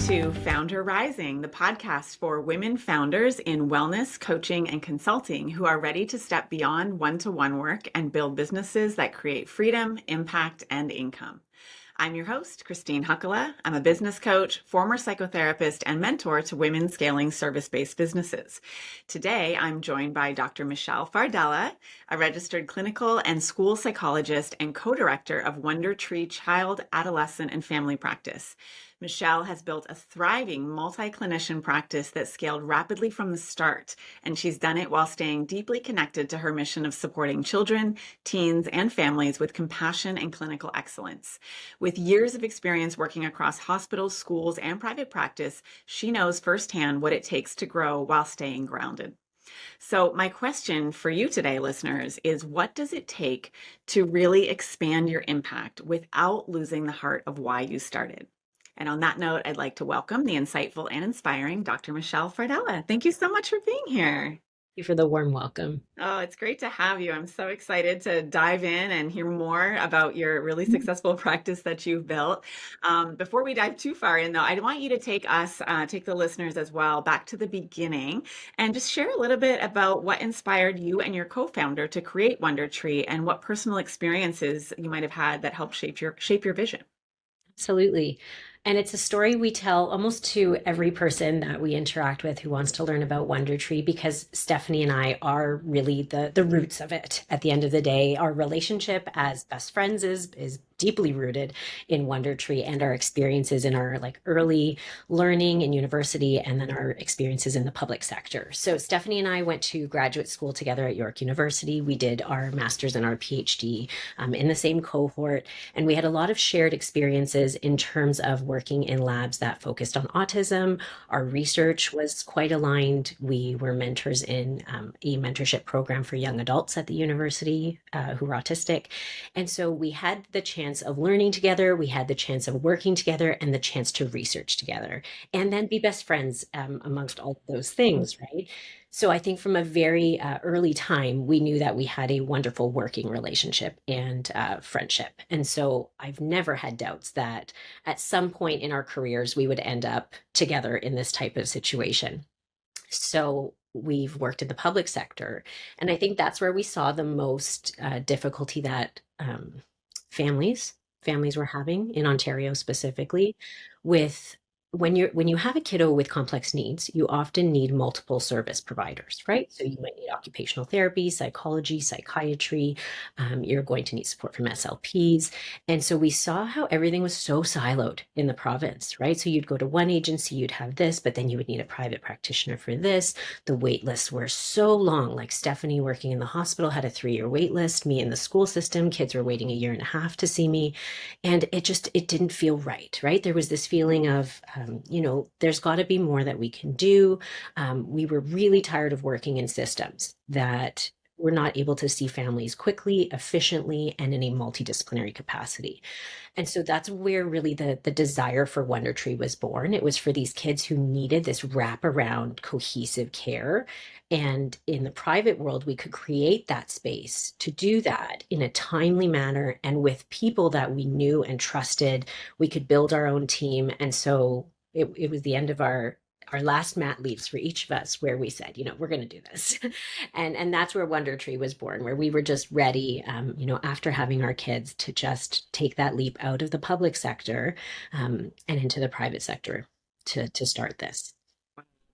to FoundHer Rising, the podcast for women founders in wellness, coaching, and consulting who are ready to step beyond one-to-one work and build businesses that create freedom, impact, and income. I'm your host, Christine Hakkola. I'm a business coach, former psychotherapist, and mentor to women scaling service-based businesses. Today, I'm joined by Dr. Michelle Fardella, a registered clinical and school psychologist and co-director of WonderTree Child, Adolescent, and Family Practice. Michelle has built a thriving multi-clinician practice that scaled rapidly from the start, and she's done it while staying deeply connected to her mission of supporting children, teens, and families with compassion and clinical excellence. With years of experience working across hospitals, schools, and private practice, she knows firsthand what it takes to grow while staying grounded. So my question for you today, listeners, is what does it take to really expand your impact without losing the heart of why you started? And on that note, I'd like to welcome the insightful and inspiring Dr. Michelle Fardella. Thank you so much for being here. Thank you for the warm welcome. Oh, it's great to have you. I'm so excited to dive in and hear more about your really successful practice that you've built. Before we dive too far in, though, I want you to take the listeners as well, back to the beginning and just share a little bit about what inspired you and your co-founder to create WonderTree and what personal experiences you might have had that helped shape your vision. Absolutely. And it's a story we tell almost to every person that we interact with who wants to learn about WonderTree, because Stephanie and I are really the roots of it. At the end of the day, our relationship as best friends is deeply rooted in WonderTree and our experiences in our early learning in university and then our experiences in the public sector. So Stephanie and I went to graduate school together at York University. We did our master's and our PhD in the same cohort, and we had a lot of shared experiences in terms of working in labs that focused on autism. Our research was quite aligned. We were mentors in a mentorship program for young adults at the university who were autistic. And so we had the chance of learning together, we had the chance of working together, and the chance to research together, and then be best friends amongst all of those things, right? So I think from a very early time, we knew that we had a wonderful working relationship and friendship. And so I've never had doubts that at some point in our careers, we would end up together in this type of situation. So we've worked in the public sector, and I think that's where we saw the most difficulty that families were having in Ontario specifically with when you have a kiddo with complex needs, you often need multiple service providers, right? So you might need occupational therapy, psychology, psychiatry. You're going to need support from SLPs. And so we saw how everything was so siloed in the province, right? So you'd go to one agency, you'd have this, but then you would need a private practitioner for this. The wait lists were so long. Like Stephanie working in the hospital had a 3-year wait list. Me in the school system, kids were waiting 1.5 years to see me. And it didn't feel right, right? There was this feeling of, there's got to be more that we can do. We were really tired of working in systems that were not able to see families quickly, efficiently, and in a multidisciplinary capacity. And so that's where really the desire for WonderTree was born. It was for these kids who needed this wraparound, cohesive care. And in the private world, we could create that space to do that in a timely manner and with people that we knew and trusted. We could build our own team. And so it was the end of our last mat leaves for each of us where we said, we're going to do this. and that's where WonderTree was born, where we were just ready, after having our kids, to just take that leap out of the public sector and into the private sector to start this.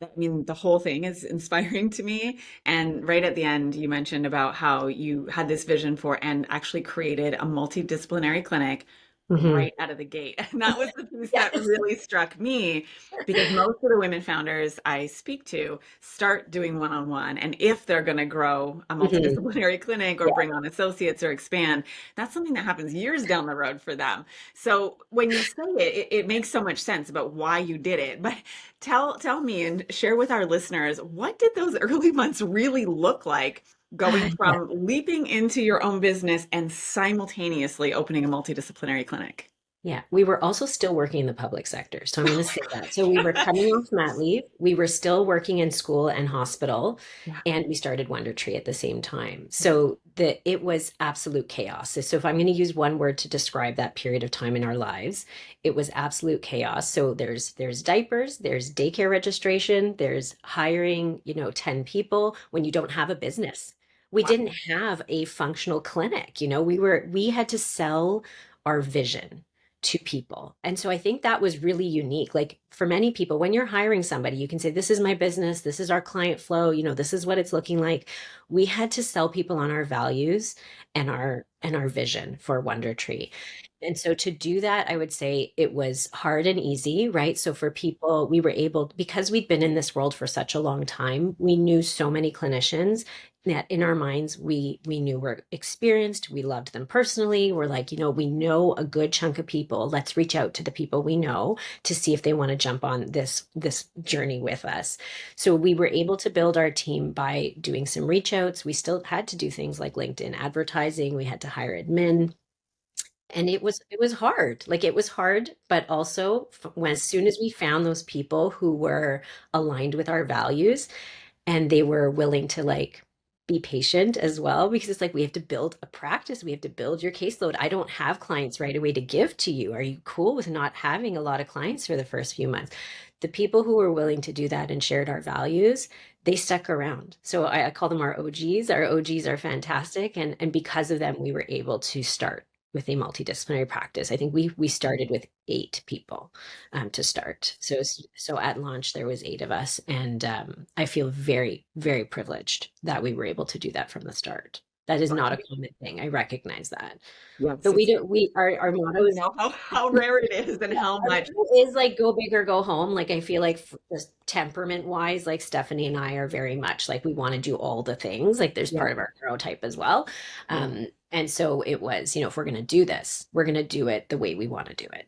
I mean, the whole thing is inspiring to me. And right at the end, you mentioned about how you had this vision for and actually created a multidisciplinary clinic right out of the gate. And that was the piece that really struck me, because most of the women founders I speak to start doing one-on-one. And if they're going to grow a multidisciplinary clinic or bring on associates or expand, that's something that happens years down the road for them. So when you say it makes so much sense about why you did it. But tell me and share with our listeners, what did those early months really look like? Going from leaping into your own business and simultaneously opening a multidisciplinary clinic? Yeah, we were also still working in the public sector. So I'm going to say that. So we were coming off mat leave. We were still working in school and hospital, Yeah. and we started WonderTree at the same time. So it was absolute chaos. So if I'm going to use one word to describe that period of time in our lives, it was absolute chaos. So there's diapers, there's daycare registration, there's hiring, 10 people when you don't have a business. We Wow. didn't have a functional clinic. We had to sell our vision to people. And so I think that was really unique. Like for many people, when you're hiring somebody, you can say, this is my business, this is our client flow, this is what it's looking like. We had to sell people on our values and our vision for WonderTree. And so to do that, I would say it was hard and easy, right? So for people, we were able, because we'd been in this world for such a long time, we knew so many clinicians that in our minds we knew were experienced, we loved them personally. We're like, we know a good chunk of people. Let's reach out to the people we know to see if they want to jump on this journey with us. So we were able to build our team by doing some reach outs. We still had to do things like LinkedIn advertising. We had to hire admin. And it was hard. Like it was hard, but also when as soon as we found those people who were aligned with our values, and they were willing to like be patient as well, because it's like we have to build a practice, we have to build your caseload. I don't have clients right away to give to you. Are you cool with not having a lot of clients for the first few months? The people who were willing to do that and shared our values, they stuck around. So I call them our OGs. Our OGs are fantastic, and because of them we were able to start with a multidisciplinary practice. I think we started with 8 people to start. So at launch there was 8 of us, and I feel very, very privileged that we were able to do that from the start. That is not a common thing. I recognize that. Yes, But we it's, don't. Our I motto don't is, know how rare it is and yeah, how our much. motto is like go big or go home. Like I feel like just temperament wise, like Stephanie and I are very much like we want to do all the things. Like there's Yeah, part of our neurotype as well. yeah. And so it was, if we're going to do this, we're going to do it the way we want to do it.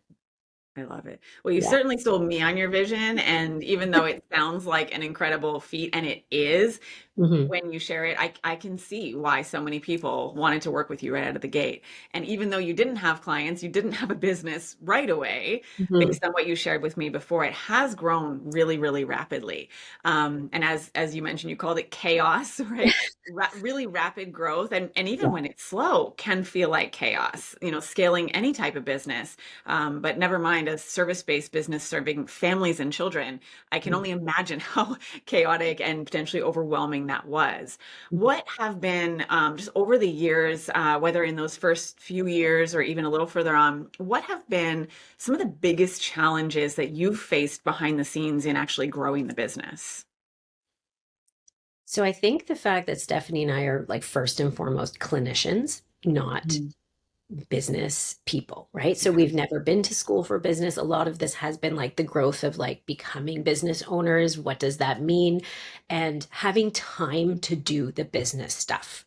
I love it. Well, you Yeah. certainly sold me on your vision. And even though it sounds like an incredible feat, and it is, Hmm. when you share it, I can see why so many people wanted to work with you right out of the gate. And even though you didn't have clients, you didn't have a business right away, Hmm. based on what you shared with me before, it has grown really, really rapidly. And as you mentioned, you called it chaos, right? Really rapid growth. And even Yeah. when it's slow, can feel like chaos, scaling any type of business. But never mind a service-based business serving families and children. I can only imagine how chaotic and potentially overwhelming that was. What have been, just over the years, whether in those first few years or even a little further on, what have been some of the biggest challenges that you've faced behind the scenes in actually growing the business? So I think the fact that Stephanie and I are like first and foremost clinicians, not Mhm. business people, right? So Yeah. we've never been to school for business. A lot of this has been like the growth of like becoming business owners. What does that mean? And having time to do the business stuff.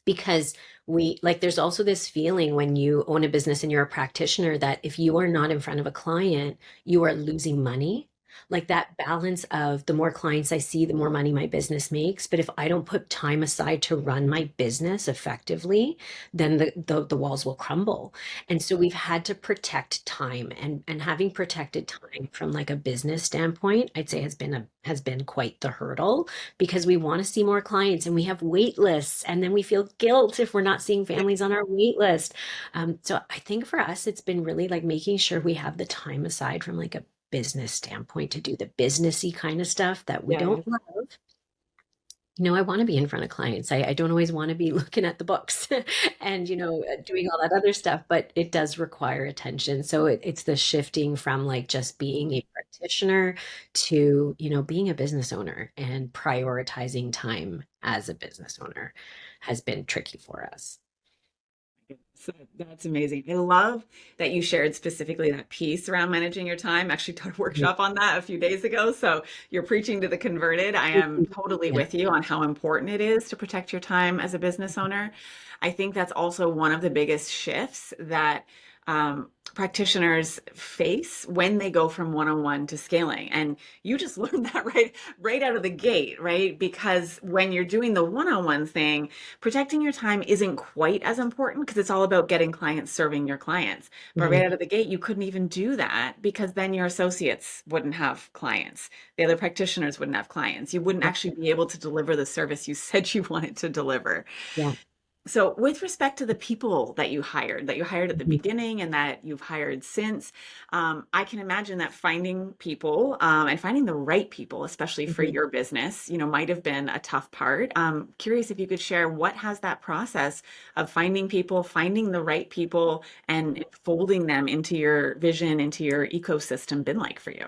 Because we like, there's also this feeling when you own a business and you're a practitioner that if you are not in front of a client, you are losing money. Like that balance of the more clients I see, the more money my business makes. But if I don't put time aside to run my business effectively, then the walls will crumble. And so we've had to protect time, and having protected time from like a business standpoint, I'd say has been quite the hurdle, because we want to see more clients and we have wait lists, and then we feel guilt if we're not seeing families on our wait list. So I think for us it's been really like making sure we have the time aside from like a business standpoint to do the businessy kind of stuff that we Yeah. don't love. I want to be in front of clients. I don't always want to be looking at the books and, doing all that other stuff, but it does require attention. So it's the shifting from like just being a practitioner to, being a business owner, and prioritizing time as a business owner has been tricky for us. So that's amazing. I love that you shared specifically that piece around managing your time. Actually taught a workshop on that a few days ago. So you're preaching to the converted. I am totally Yeah. with you on how important it is to protect your time as a business owner. I think that's also one of the biggest shifts that practitioners face when they go from one-on-one to scaling. And you just learned that right out of the gate, right? Because when you're doing the one-on-one thing, protecting your time isn't quite as important because it's all about getting clients, serving your clients. But right out of the gate, you couldn't even do that because then your associates wouldn't have clients. The other practitioners wouldn't have clients. You wouldn't actually be able to deliver the service you said you wanted to deliver. Yeah. So with respect to the people that you hired at the Mhm. beginning and that you've hired since, I can imagine that finding people and finding the right people, especially for Mhm. your business, might have been a tough part. Curious if you could share what has that process of finding people, finding the right people, and folding them into your vision, into your ecosystem been like for you?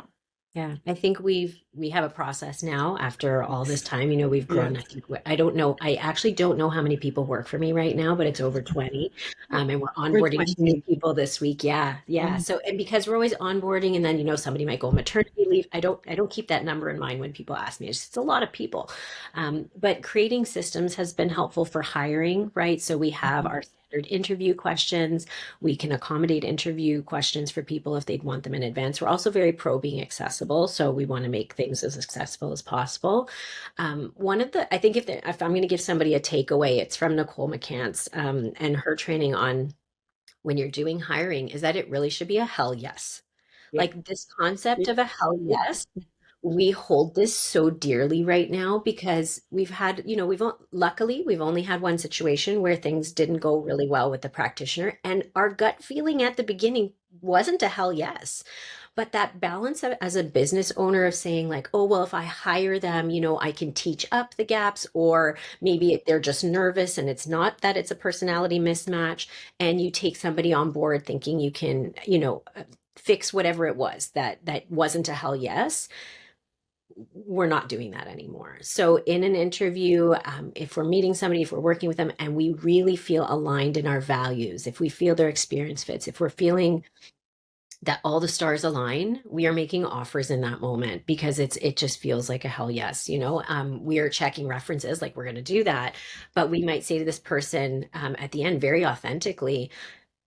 Yeah, I think we have a process now after all this time. We've grown. I Yes. think I don't know. I actually don't know how many people work for me right now, but it's over 20. And we're We're onboarding 2 new 20. people this week. Yeah, yeah. Mhm. So and because we're always onboarding, and then somebody might go on maternity leave. I don't keep that number in mind when people ask me. It's a lot of people. But creating systems has been helpful for hiring, right? So we have our standard interview questions. We can accommodate interview questions for people if they'd want them in advance. We're also very pro being accessible, so we want to make things as accessible as possible. I think if I'm going to give somebody a takeaway, it's from Nicole McCants and her training on when you're doing hiring is that it really should be a hell yes. Yep. Like this concept of a Yes. hell yes, we hold this so dearly right now because luckily we've only had one situation where things didn't go really well with the practitioner, and our gut feeling at the beginning wasn't a hell yes. But that balance as a business owner of saying like, oh, well, if I hire them, I can teach up the gaps, or maybe they're just nervous and it's not that it's a personality mismatch. And you take somebody on board thinking you can, fix whatever it was that wasn't a hell yes. We're not doing that anymore. So in an interview, if we're meeting somebody, if we're working with them and we really feel aligned in our values, if we feel their experience fits, if we're feeling that all the stars align, we are making offers in that moment because it just feels like a hell yes. We are checking references, like we're going to do that, but we might say to this person at the end very authentically,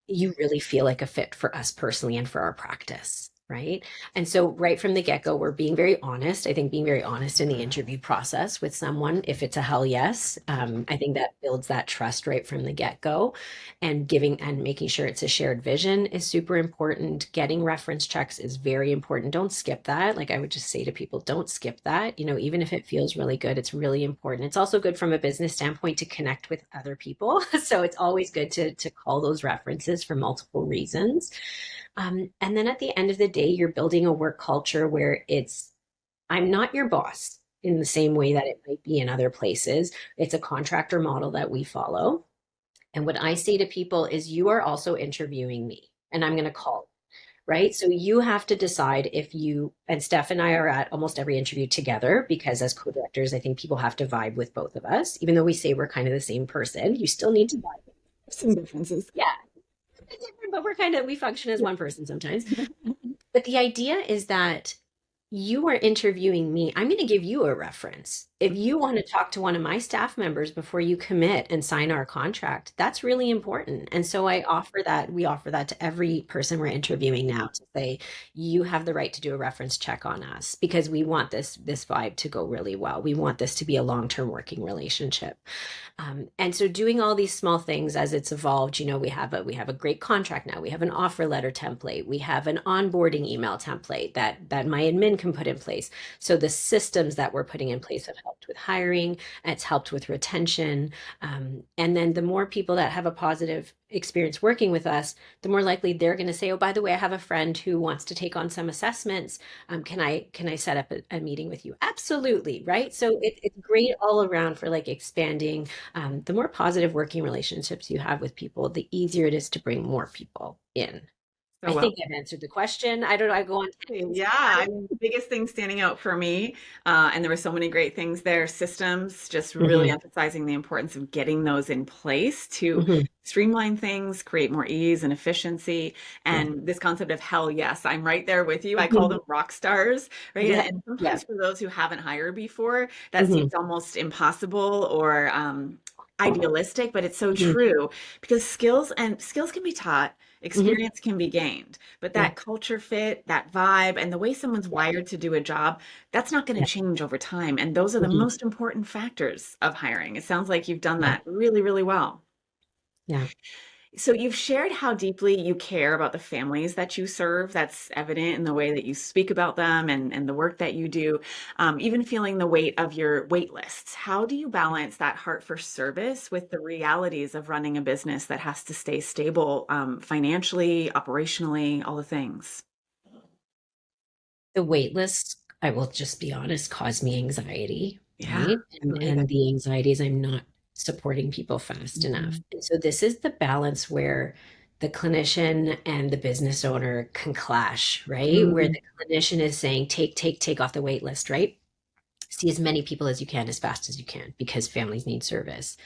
you really feel like a fit for us personally and for our practice. Right. And so, right from the get go, we're being very honest. I think being very honest in the interview process with someone, if it's a hell yes, I think that builds that trust right from the get go. And giving and making sure it's a shared vision is super important. Getting reference checks is very important. Don't skip that. Like I would just say to people, don't skip that. Even if it feels really good, it's really important. It's also good from a business standpoint to connect with other people. So it's always good to call those references for multiple reasons. And then at the end of the day, you're building a work culture where I'm not your boss in the same way that it might be in other places. It's a contractor model that we follow. And what I say to people is, you are also interviewing me, and I'm going to call, right? So you have to decide and Steph and I are at almost every interview together because as co-directors, I think people have to vibe with both of us. Even though we say we're kind of the same person, you still need to vibe. Some differences. Yeah. Different, but we function as one person sometimes. But the idea is that you are interviewing me. I'm going to give you a reference. If you want to talk to one of my staff members before you commit and sign our contract, that's really important. And so we offer that to every person we're interviewing now to say, you have the right to do a reference check on us because we want this vibe to go really well. We want this to be a long-term working relationship. And so doing all these small things as it's evolved, we have a great contract now. We have an offer letter template. We have an onboarding email template that my admin can put in place. So the systems that we're putting in place have helped with hiring. It's helped with retention. And then the more people that have a positive experience working with us, the more likely they're going to say, oh, by the way, I have a friend who wants to take on some assessments. Can I set up a meeting with you? Absolutely. Right. So it's great all around for like expanding. The more positive working relationships you have with people, the easier it is to bring more people in. So I well. think I've answered the question. I don't know. I go on. Yeah, I mean, the biggest thing standing out for me, and there were so many great things there, systems, just really Mhm, emphasizing the importance of getting those in place to mhm. streamline things, create more ease and efficiency. Yeah. And this concept of hell yes, I'm right there with you. I call Mhm. them rock stars, right? Yeah. And Yeah. sometimes for those who haven't hired before, that Mhm. seems almost impossible or idealistic, but it's so Mhm. true because skills can be taught, Mhm. experience can be gained, but Yeah. that culture fit, that vibe, and the way someone's Yeah. wired to do a job, that's not going Yeah. to change over time. And those are the Mhm. most important factors of hiring. It sounds like you've done Yeah. that really, really well. Yeah. So you've shared how deeply you care about the families that you serve. That's evident in the way that you speak about them and the work that you do, even feeling the weight of your wait lists. How do you balance that heart for service with the realities of running a business that has to stay stable, financially, operationally, all the things? The wait list, I will just be honest, caused me anxiety, Yeah, right? I believe it. And the anxiety is I'm not supporting people fast enough. Mhm. And so this is the balance where the clinician and the business owner can clash, right? Where Mm. the clinician is saying, take off the wait list, right? See as many people as you can as fast as you can because families need service.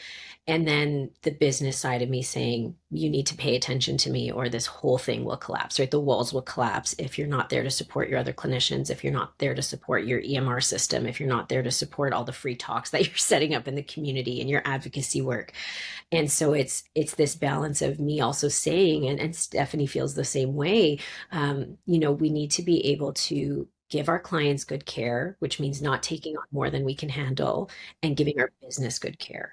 And then the business side of me saying, you need to pay attention to me or this whole thing will collapse, right? The walls will collapse if you're not there to support your other clinicians, if you're not there to support your EMR system, if you're not there to support all the free talks that you're setting up in the community and your advocacy work. And so it's this balance of me also saying, and Stephanie feels the same way, we need to be able to give our clients good care, which means not taking on more than we can handle, and giving our business good care.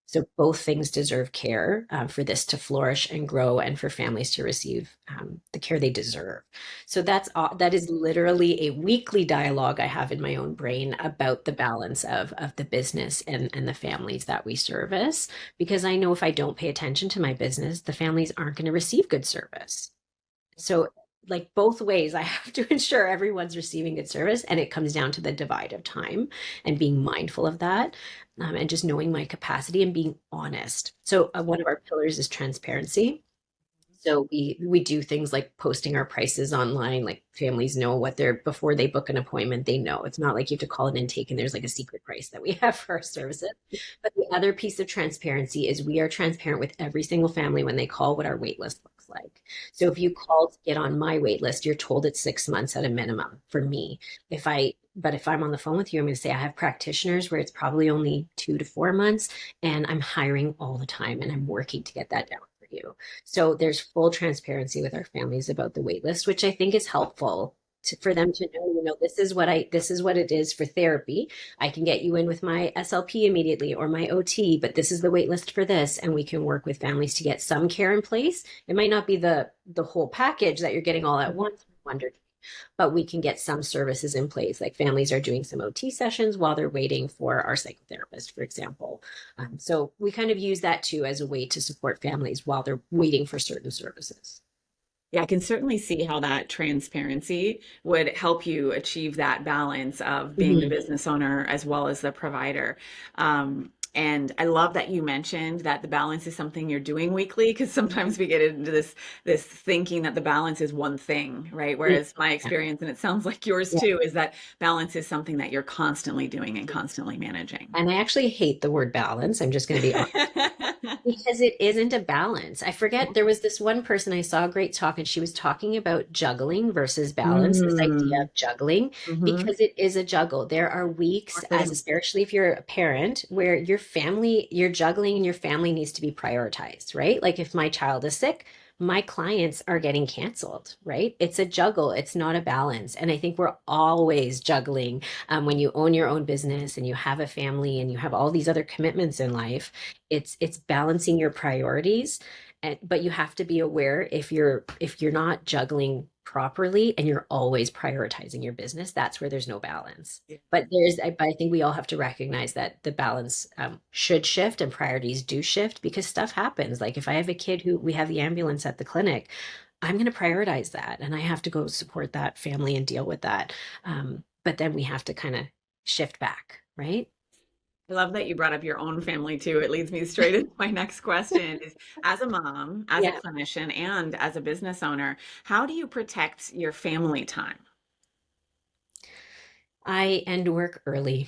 So both things deserve care for this to flourish and grow, and for families to receive the care they deserve. So that is literally a weekly dialogue I have in my own brain about the balance of the business and the families that we service, because I know if I don't pay attention to my business, the families aren't going to receive good service. So like both ways, I have to ensure everyone's receiving good service, and it comes down to the divide of time and being mindful of that, and just knowing my capacity and being honest. So one of our pillars is transparency. So we do things like posting our prices online, like families know what they're before they book an appointment, they know. It's not like you have to call an intake and there's like a secret price that we have for our services. But the other piece of transparency is we are transparent with every single family when they call what our wait list looks like. So if you call to get on my wait list, you're told it's 6 months at a minimum for me. If I'm on the phone with you, I'm going to say I have practitioners where it's probably only 2 to 4 months, and I'm hiring all the time and I'm working to get that down for you. So there's full transparency with our families about the wait list, which I think is helpful for them to know, this is what it is for therapy. I can get you in with my SLP immediately or my OT, but this is the wait list for this. And we can work with families to get some care in place. It might not be the whole package that you're getting all at once, but we can get some services in place. Like families are doing some OT sessions while they're waiting for our psychotherapist, for example. So we kind of use that too as a way to support families while they're waiting for certain services. Yeah, I can certainly see how that transparency would help you achieve that balance of being the Mhm. business owner as well as the provider. And I love that you mentioned that the balance is something you're doing weekly, because sometimes we get into this thinking that the balance is one thing, right? Whereas my Yeah. experience, and it sounds like yours Yeah. too, is that balance is something that you're constantly doing and constantly managing. And I actually hate the word balance. I'm just going to be honest. Because it isn't a balance. I forget, there was this one person I saw a great talk, and she was talking about juggling versus balance, this idea Mm, of juggling, mhm. because it is a juggle. There are weeks, Of course as it is. especially if you're a parent, where you're juggling and your family needs to be prioritized, right? Like if my child is sick, my clients are getting canceled, right? It's a juggle, it's not a balance. And I think we're always juggling when you own your own business and you have a family and you have all these other commitments in life. It's balancing your priorities, but you have to be aware if you're not juggling properly and you're always prioritizing your business, that's where there's no balance. But I think we all have to recognize that the balance should shift and priorities do shift because stuff happens. Like if I have a kid who we have the ambulance at the clinic, I'm going to prioritize that and I have to go support that family and deal with that. But then we have to kind of shift back, right? I love that you brought up your own family too. It leads me straight into my next question is, as a mom, as a Yeah. clinician, and as a business owner, how do you protect your family time? I end work early.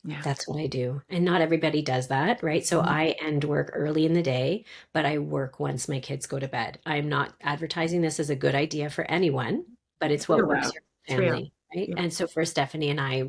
Yeah. That's what I do. And not everybody does that, right? So Mhm. I end work early in the day, but I work once my kids go to bed. I'm not advertising this as a good idea for anyone, but it's what Real works though. for your It's real. family, right? Yeah. And so for Stephanie and I,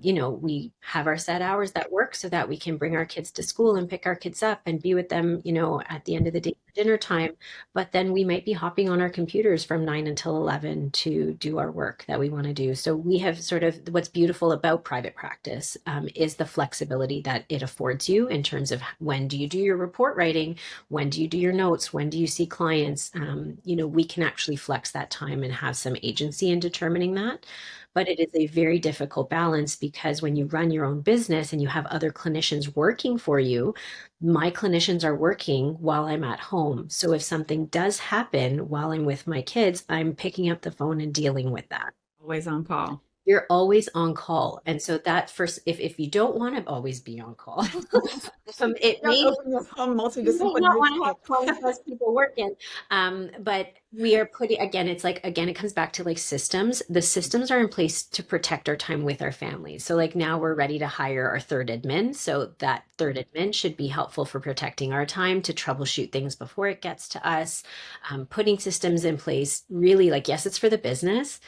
We have our set hours that work so that we can bring our kids to school and pick our kids up and be with them, at the end of the day for dinner time. But then we might be hopping on our computers from 9 until 11 to do our work that we want to do. So we have sort of what's beautiful about private practice is the flexibility that it affords you in terms of when do you do your report writing, when do you do your notes, when do you see clients. We can actually flex that time and have some agency in determining that. But it is a very difficult balance because when you run your own business and you have other clinicians working for you, my clinicians are working while I'm at home. So if something does happen while I'm with my kids, I'm picking up the phone and dealing with that. Always on call. You're always on call. And so that first, if you don't want to always be on call, it may open your home you may not multidisciplinary. want to have 20 plus people working. But we are putting, again, it comes back to like systems. The systems are in place to protect our time with our families. So like now we're ready to hire our third admin. So that third admin should be helpful for protecting our time to troubleshoot things before it gets to us. Putting systems in place, really like, yes, it's for the business.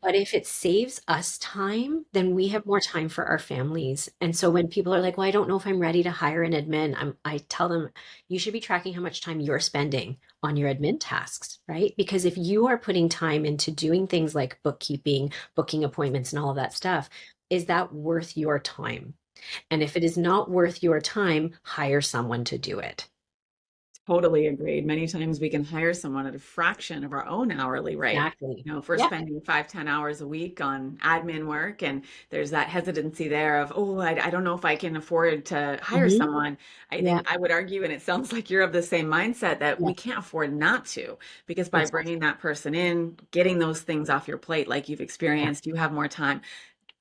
But if it saves us time, then we have more time for our families. And so when people are like, well, I don't know if I'm ready to hire an admin, I tell them you should be tracking how much time you're spending on your admin tasks, right? Because if you are putting time into doing things like bookkeeping, booking appointments, and all of that stuff, is that worth your time? And if it is not worth your time, hire someone to do it. Totally agreed. Many times we can hire someone at a fraction of our own hourly rate. Exactly. If we're spending 5, 10 hours a week on admin work, and there's that hesitancy there of, oh, I don't know if I can afford to hire someone. I think I would argue, and it sounds like you're of the same mindset, that we can't afford not to, because by bringing that person in, getting those things off your plate, like you've experienced, you have more time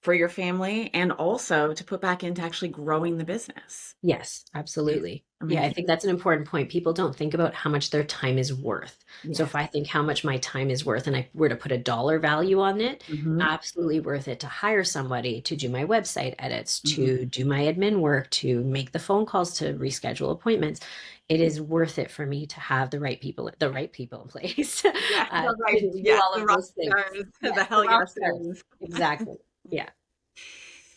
for your family and also to put back into actually growing the business. Yes, absolutely. Yeah, I think that's an important point. People don't think about how much their time is worth. So if I think how much my time is worth and I were to put a dollar value on it, absolutely worth it to hire somebody to do my website edits, to do my admin work, to make the phone calls, to reschedule appointments. It is worth it for me to have the right people in place. All of those things. The hell yes. Exactly. Yeah.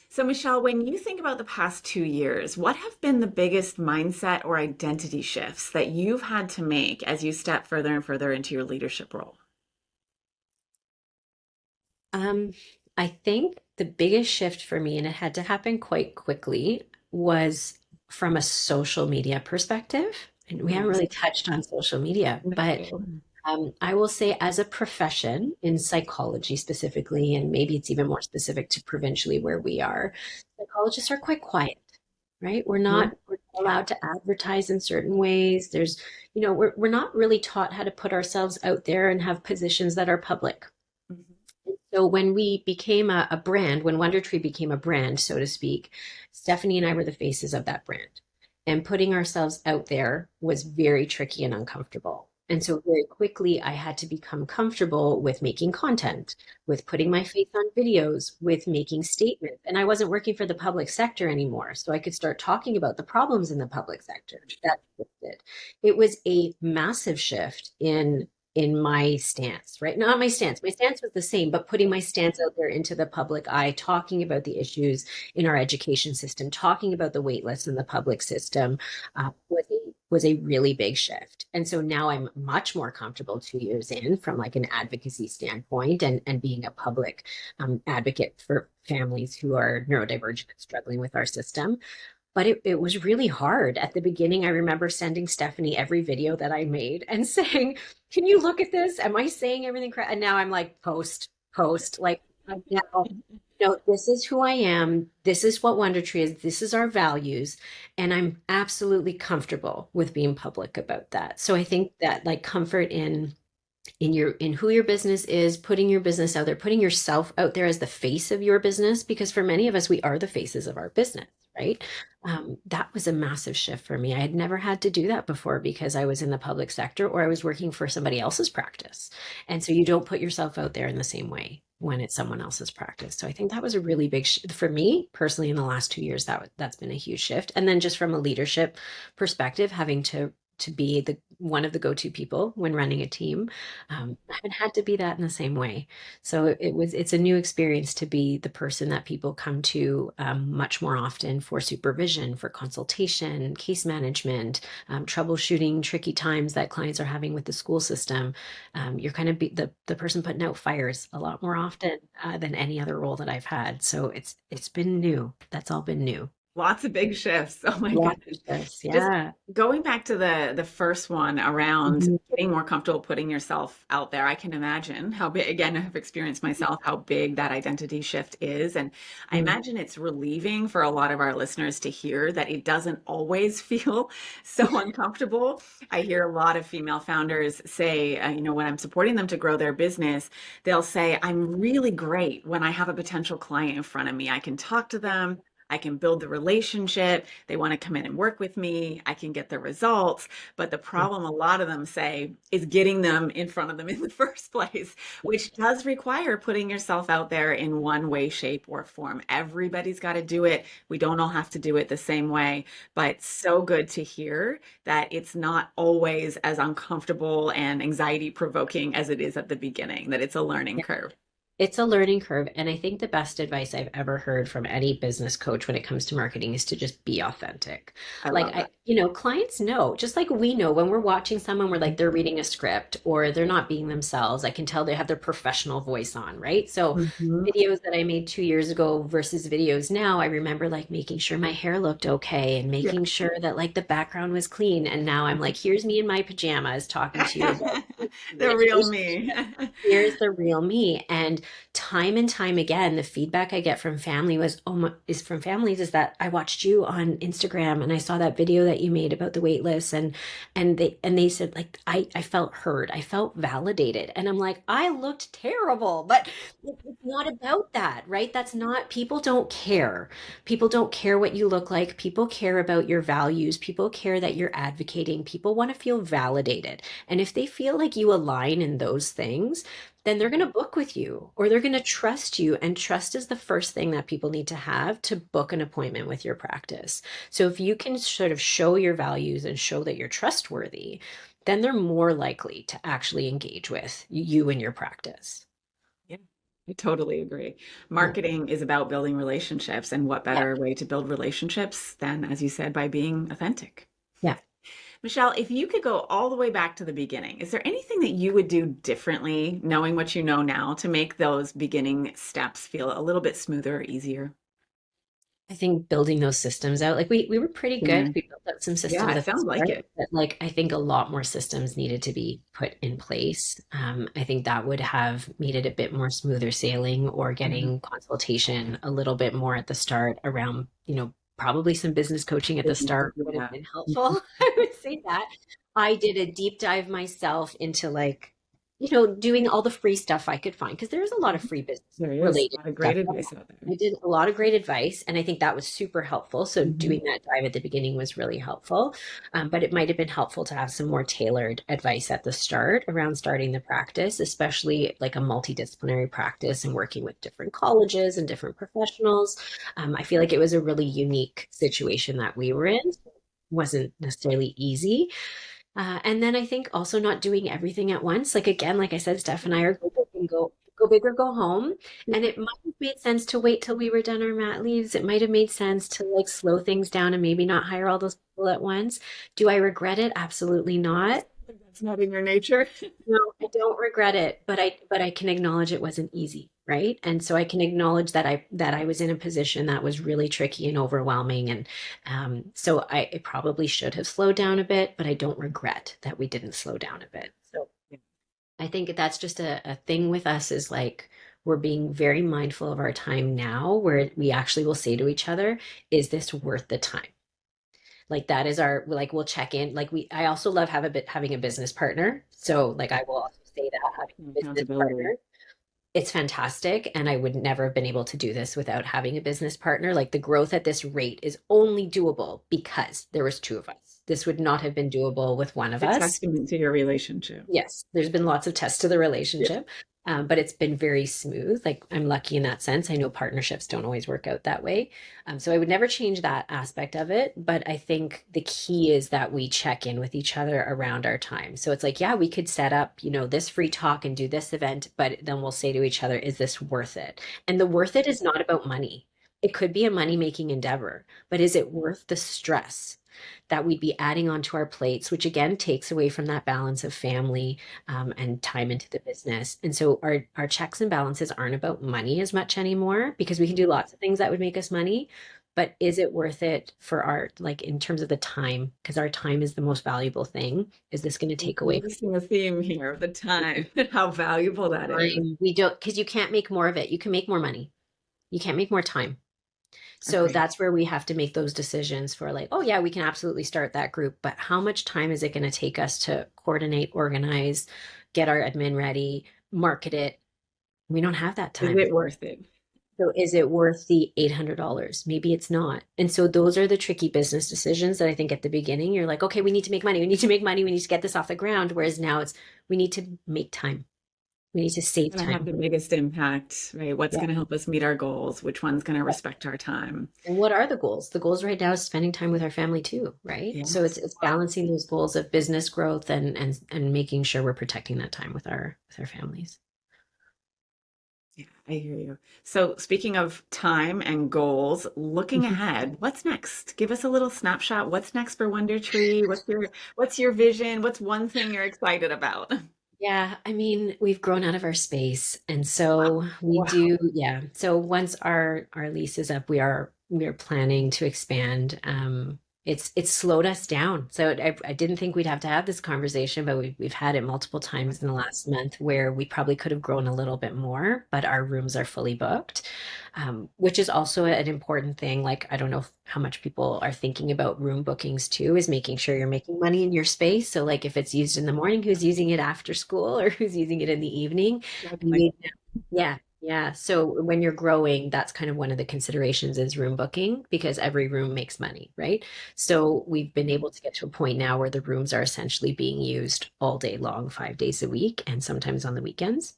So, Michelle, when you think about the past 2 years, what have been the biggest mindset or identity shifts that you've had to make as you step further and further into your leadership role? I think the biggest shift for me, and it had to happen quite quickly, was from a social media perspective. And we haven't really touched on social media, but I will say as a profession in psychology specifically, and maybe it's even more specific to provincially where we are, psychologists are quite quiet, right? We're not allowed to advertise in certain ways. We're not really taught how to put ourselves out there and have positions that are public. So when we became a brand, when WonderTree became a brand, so to speak, Stephanie and I were the faces of that brand. And putting ourselves out there was very tricky and uncomfortable. And so very quickly, I had to become comfortable with making content, with putting my face on videos, with making statements. And I wasn't working for the public sector anymore. So I could start talking about the problems in the public sector. That shifted. It was a massive shift in my stance, right? Not my stance. My stance was the same, but putting my stance out there into the public eye, talking about the issues in our education system, talking about the wait lists in the public system was a really big shift. And so now I'm much more comfortable 2 years in from like an advocacy standpoint and being a public advocate for families who are neurodivergent and struggling with our system. But it was really hard. At the beginning, I remember sending Stephanie every video that I made and saying, can you look at this? Am I saying everything correct? And now I'm like, post, like, now, this is who I am. This is what WonderTree is. This is our values. And I'm absolutely comfortable with being public about that. So I think that like comfort in who your business is, putting your business out there, putting yourself out there as the face of your business, because for many of us, we are the faces of our business, right? That was a massive shift for me. I had never had to do that before because I was in the public sector or I was working for somebody else's practice. And so you don't put yourself out there in the same way when it's someone else's practice. So I think that was a really big for me personally in the last 2 years, that's been a huge shift. And then just from a leadership perspective, having to to be the one of the go-to people when running a team. I haven't had to be that in the same way. So it's a new experience to be the person that people come to much more often for supervision, for consultation, case management, troubleshooting tricky times that clients are having with the school system. You're kind of the person putting out fires a lot more often than any other role that I've had. So it's been new. That's all been new. Lots of big shifts. Oh my Lots goodness. of this, Just yeah. going back to the first one around Mhm. getting more comfortable putting yourself out there, I can imagine how big, again, I've experienced myself how big that identity shift is. And I Mhm. imagine it's relieving for a lot of our listeners to hear that it doesn't always feel so uncomfortable. I hear a lot of female founders say, when I'm supporting them to grow their business, they'll say, I'm really great when I have a potential client in front of me. I can talk to them. I can build the relationship. They want to come in and work with me. I can get the results. But the problem a lot of them say is getting them in front of them in the first place, which does require putting yourself out there in one way, shape, or form. Everybody's got to do it. We don't all have to do it the same way, but so good to hear that it's not always as uncomfortable and anxiety provoking as it is at the beginning, that it's a learning curve. It's a learning curve. And I think the best advice I've ever heard from any business coach when it comes to marketing is to just be authentic. I Like love that. clients know, just like we know when we're watching someone, we're like they're reading a script or they're not being themselves. I can tell they have their professional voice on, right? So Mhm. videos that I made 2 years ago versus videos now, I remember like making sure my hair looked okay and Yeah. making sure that like the background was clean. And now I'm like, here's me in my pajamas talking to you about The real me. here's the real me. And time again, the feedback I get from family is from families is that I watched you on Instagram and I saw that video that you made about the wait lists and they said like I felt heard, I felt validated. And I'm like, I looked terrible, but it's not about that, right? That's not, people don't care. People don't care what you look like. People care about your values. People care that you're advocating. People want to feel validated. And if they feel like you align in those things, then they're going to book with you or they're going to trust you. And trust is the first thing that people need to have to book an appointment with your practice. So if you can sort of show your values and show that you're trustworthy, then they're more likely to actually engage with you and your practice. Yeah, I totally agree. Yeah. Marketing is about building relationships, and what Yeah. better way to build relationships than, as you said, by being authentic? Yeah. Michelle, if you could go all the way back to the beginning, is there anything that you would do differently, knowing what you know now, to make those beginning steps feel a little bit smoother or easier? I think building those systems out, like we were pretty good. Yeah, We built out some yeah, systems it at the sounds like start, it. but like I think a lot more systems needed to be put in place. I think that would have made it a bit more smoother sailing or Mhm. getting consultation a little bit more at the start around, probably some business coaching at the start would have Yeah. been helpful. I would say that. I did a deep dive myself into like, doing all the free stuff I could find because there's a lot of free business There is a related lot of stuff. great advice out there. I did a lot of great advice, and I think that was super helpful. So Mhm. doing that dive at the beginning was really helpful. But it might have been helpful to have some more tailored advice at the start around starting the practice, especially like a multidisciplinary practice and working with different colleges and different professionals. I feel like it was a really unique situation that we were in. It wasn't necessarily easy. And then I think also not doing everything at once. Like again, like I said, Steph and I are go big or go home. And it might have made sense to wait till we were done our mat leaves. It might have made sense to like slow things down and maybe not hire all those people at once. Do I regret it? Absolutely not. That's not in your nature. No, I don't regret it, but I can acknowledge it wasn't easy, right? And so I can acknowledge that I was in a position that was really tricky and overwhelming, and so I probably should have slowed down a bit, but I don't regret that we didn't slow down a bit. So I think that's just a thing with us is like we're being very mindful of our time now, where we actually will say to each other, "Is this worth the time?" Like that is our like we'll check in. Like I also love having a business partner. So like I will also say that having a business Accountability. partner, it's fantastic. And I would never have been able to do this without having a business partner. Like the growth at this rate is only doable because there was two of us. This would not have been doable with one of It's a us. testament to your relationship. Yes, there's been lots of tests to the Yeah. relationship. But it's been very smooth. Like I'm lucky in that sense. I know partnerships don't always work out that way. So I would never change that aspect of it. But I think the key is that we check in with each other around our time. So it's like, yeah, we could set up, this free talk and do this event, but then we'll say to each other, is this worth it? And the worth it is not about money. It could be a money-making endeavor, but is it worth the stress that we'd be adding onto our plates, which again takes away from that balance of family and time into the business. And so our checks and balances aren't about money as much anymore because we can do lots of things that would make us money. But is it worth it for our, like in terms of the time? Because our time is the most valuable thing. Is this going to take away Noticing a theme here of the time, how valuable that is. time? We don't, because you can't make more of it. You can make more money. You can't make more time. So Agreed. that's where we have to make those decisions for like, oh yeah, we can absolutely start that group, but how much time is it going to take us to coordinate, organize, get our admin ready, market it? We don't have that Is time. it worth it? So is it worth the $800? Maybe it's not. And so those are the tricky business decisions that I think at the beginning you're like, okay, we need to make money. We need to make money. We need to get this off the ground. Whereas now it's, we need to make time. We need to save Going to have time. the biggest impact, right? What's Yeah. going to help us meet our goals? Which one's going to respect our time? And what are the goals? The goals right now is spending time with our family too, right? So Yes. it's balancing those goals of business growth and making sure we're protecting that time with our families. Yeah, I hear you. So, speaking of time and goals, looking Mhm. ahead, what's next? Give us a little snapshot. What's next for WonderTree? What's your vision? What's one thing you're excited about? Yeah, I mean, we've grown out of our space, and so we Wow. do, yeah. So once our lease is up, we are planning to expand. It's slowed us down. So I didn't think we'd have to have this conversation, but we've had it multiple times in the last month where we probably could have grown a little bit more, but our rooms are fully booked, which is also an important thing. Like, I don't know how much people are thinking about room bookings too, is making sure you're making money in your space. So, like, if it's used in the morning, who's using it after school or who's using it in the evening? Definitely. We, yeah, yeah. So when you're growing, that's kind of one of the considerations is room booking because every room makes money, right? So we've been able to get to a point now where the rooms are essentially being used all day long, 5 days a week, and sometimes on the weekends.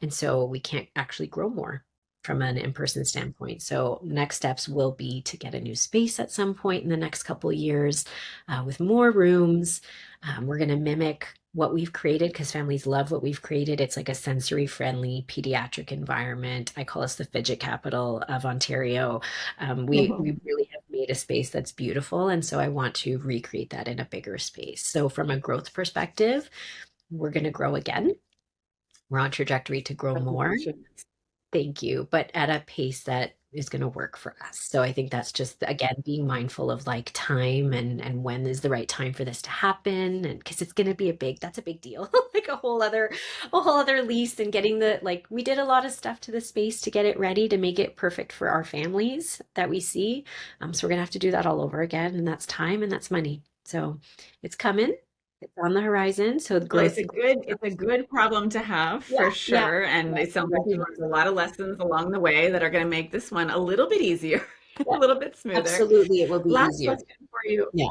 And so we can't actually grow more from an in-person standpoint. So next steps will be to get a new space at some point in the next couple of years with more rooms. We're going to mimic what we've created because families love what we've created. It's like a sensory friendly pediatric environment. I call us the fidget capital of Ontario. We really have made a space that's beautiful. And so I want to recreate that in a bigger space. So from a growth perspective, we're going to grow again. We're on trajectory to grow more. Congratulations. Thank you, but at a pace that is going to work for us. So I think that's just again being mindful of like time and when is the right time for this to happen, and because it's going to be that's a big deal, like a whole other lease and getting the like we did a lot of stuff to the space to get it ready to make it perfect for our families that we see. So we're gonna have to do that all over again, and that's time and that's money. So it's coming. It's on the horizon. So the Well, growth. it's a good problem to have Yeah, for yeah, sure. And yeah. it sounds I like you recognize learned a lot of lessons along the way that are going to make this one a little bit easier, a that. little bit smoother. Absolutely, it will be Last easier. question for you. Yeah,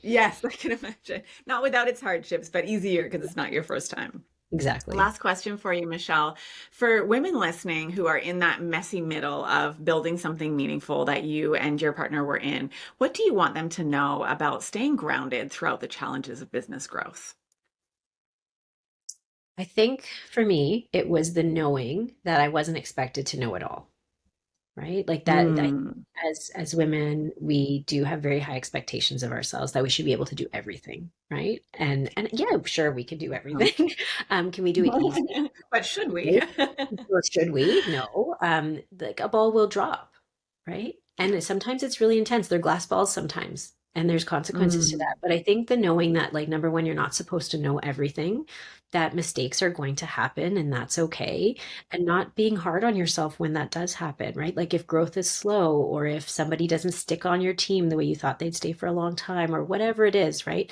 Yes, I can imagine. Not without its hardships, but easier because it's not your first time. exactly. Last question for you, Michelle. For women listening who are in that messy middle of building something meaningful that you and your partner were in, what do you want them to know about staying grounded throughout the challenges of business growth? I think for me, it was the knowing that I wasn't expected to know it all, right? Like that, Mm. as women, we do have very high expectations of ourselves that we should be able to do everything, right? And yeah, sure, we can do everything. Can we do it easy? But should we? Right? Or should we? No. Like a ball will drop, right? And sometimes it's really intense. They're glass balls sometimes, and there's consequences to Mm. that. But I think the knowing that, like, number one, you're not supposed to know everything, that mistakes are going to happen, and that's okay. And not being hard on yourself when that does happen, right? Like if growth is slow, or if somebody doesn't stick on your team the way you thought they'd stay for a long time, or whatever it is, right?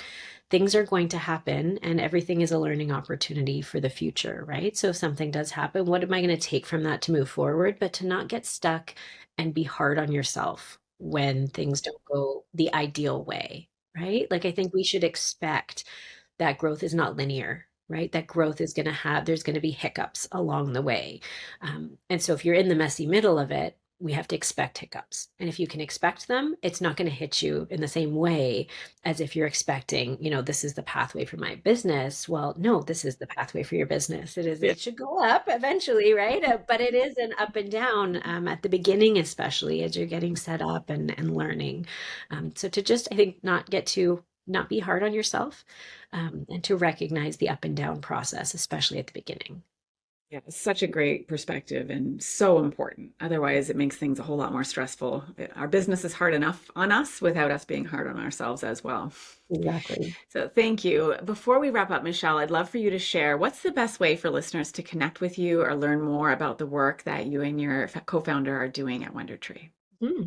Things are going to happen and everything is a learning opportunity for the future, right? So if something does happen, what am I going to take from that to move forward? But to not get stuck and be hard on yourself when things don't go the ideal way, right? Like I think we should expect that growth is not linear, right? That growth is going to there's going to be hiccups along the way. And so if you're in the messy middle of it, we have to expect hiccups. And if you can expect them, it's not going to hit you in the same way as if you're expecting, this is the pathway for my business. Well, no, this is the pathway for your business. It should go up eventually, right? But it is an up and down at the beginning, especially as you're getting set up and learning. So to just, I think, not be hard on yourself, and to recognize the up and down process, especially at the beginning. Yeah, such a great perspective and so important. Otherwise, it makes things a whole lot more stressful. Our business is hard enough on us without us being hard on ourselves as well. Exactly. So thank you. Before we wrap up, Michelle, I'd love for you to share what's the best way for listeners to connect with you or learn more about the work that you and your co-founder are doing at WonderTree.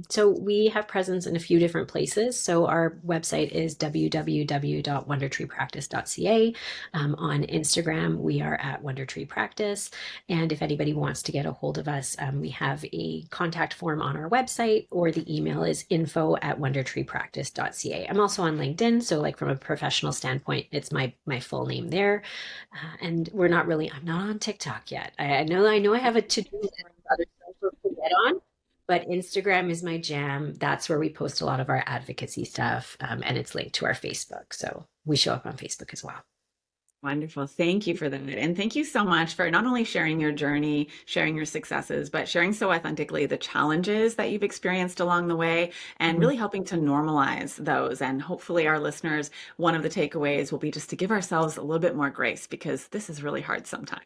So we have presence in a few different places. So our website is www.wondertreepractice.ca. On Instagram, we are at WonderTree Practice. And if anybody wants to get a hold of us, we have a contact form on our website, or the email is info@wondertreepractice.ca. I'm also on LinkedIn. So like from a professional standpoint, it's my full name there. And I'm not on TikTok yet. I know I have a to-do list of other socials to get on. But Instagram is my jam. That's where we post a lot of our advocacy stuff, and it's linked to our Facebook. So we show up on Facebook as well. Wonderful. Thank you for that. And thank you so much for not only sharing your journey, sharing your successes, but sharing so authentically the challenges that you've experienced along the way, and really helping to normalize those. And hopefully our listeners, one of the takeaways will be just to give ourselves a little bit more grace, because this is really hard sometimes.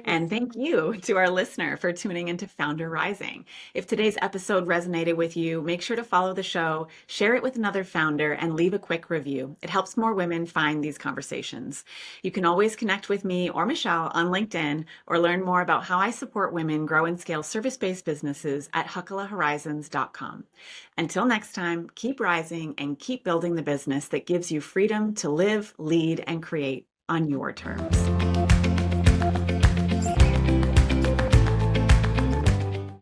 And thank you to our listener for tuning into FoundHer Rising. If today's episode resonated with you, make sure to follow the show, share it with another founder, and leave a quick review. It helps more women find these conversations. You can always connect with me or Michelle on LinkedIn, or learn more about how I support women grow and scale service-based businesses at HakkolaHorizons.com. Until next time, keep rising and keep building the business that gives you freedom to live, lead, and create on your terms.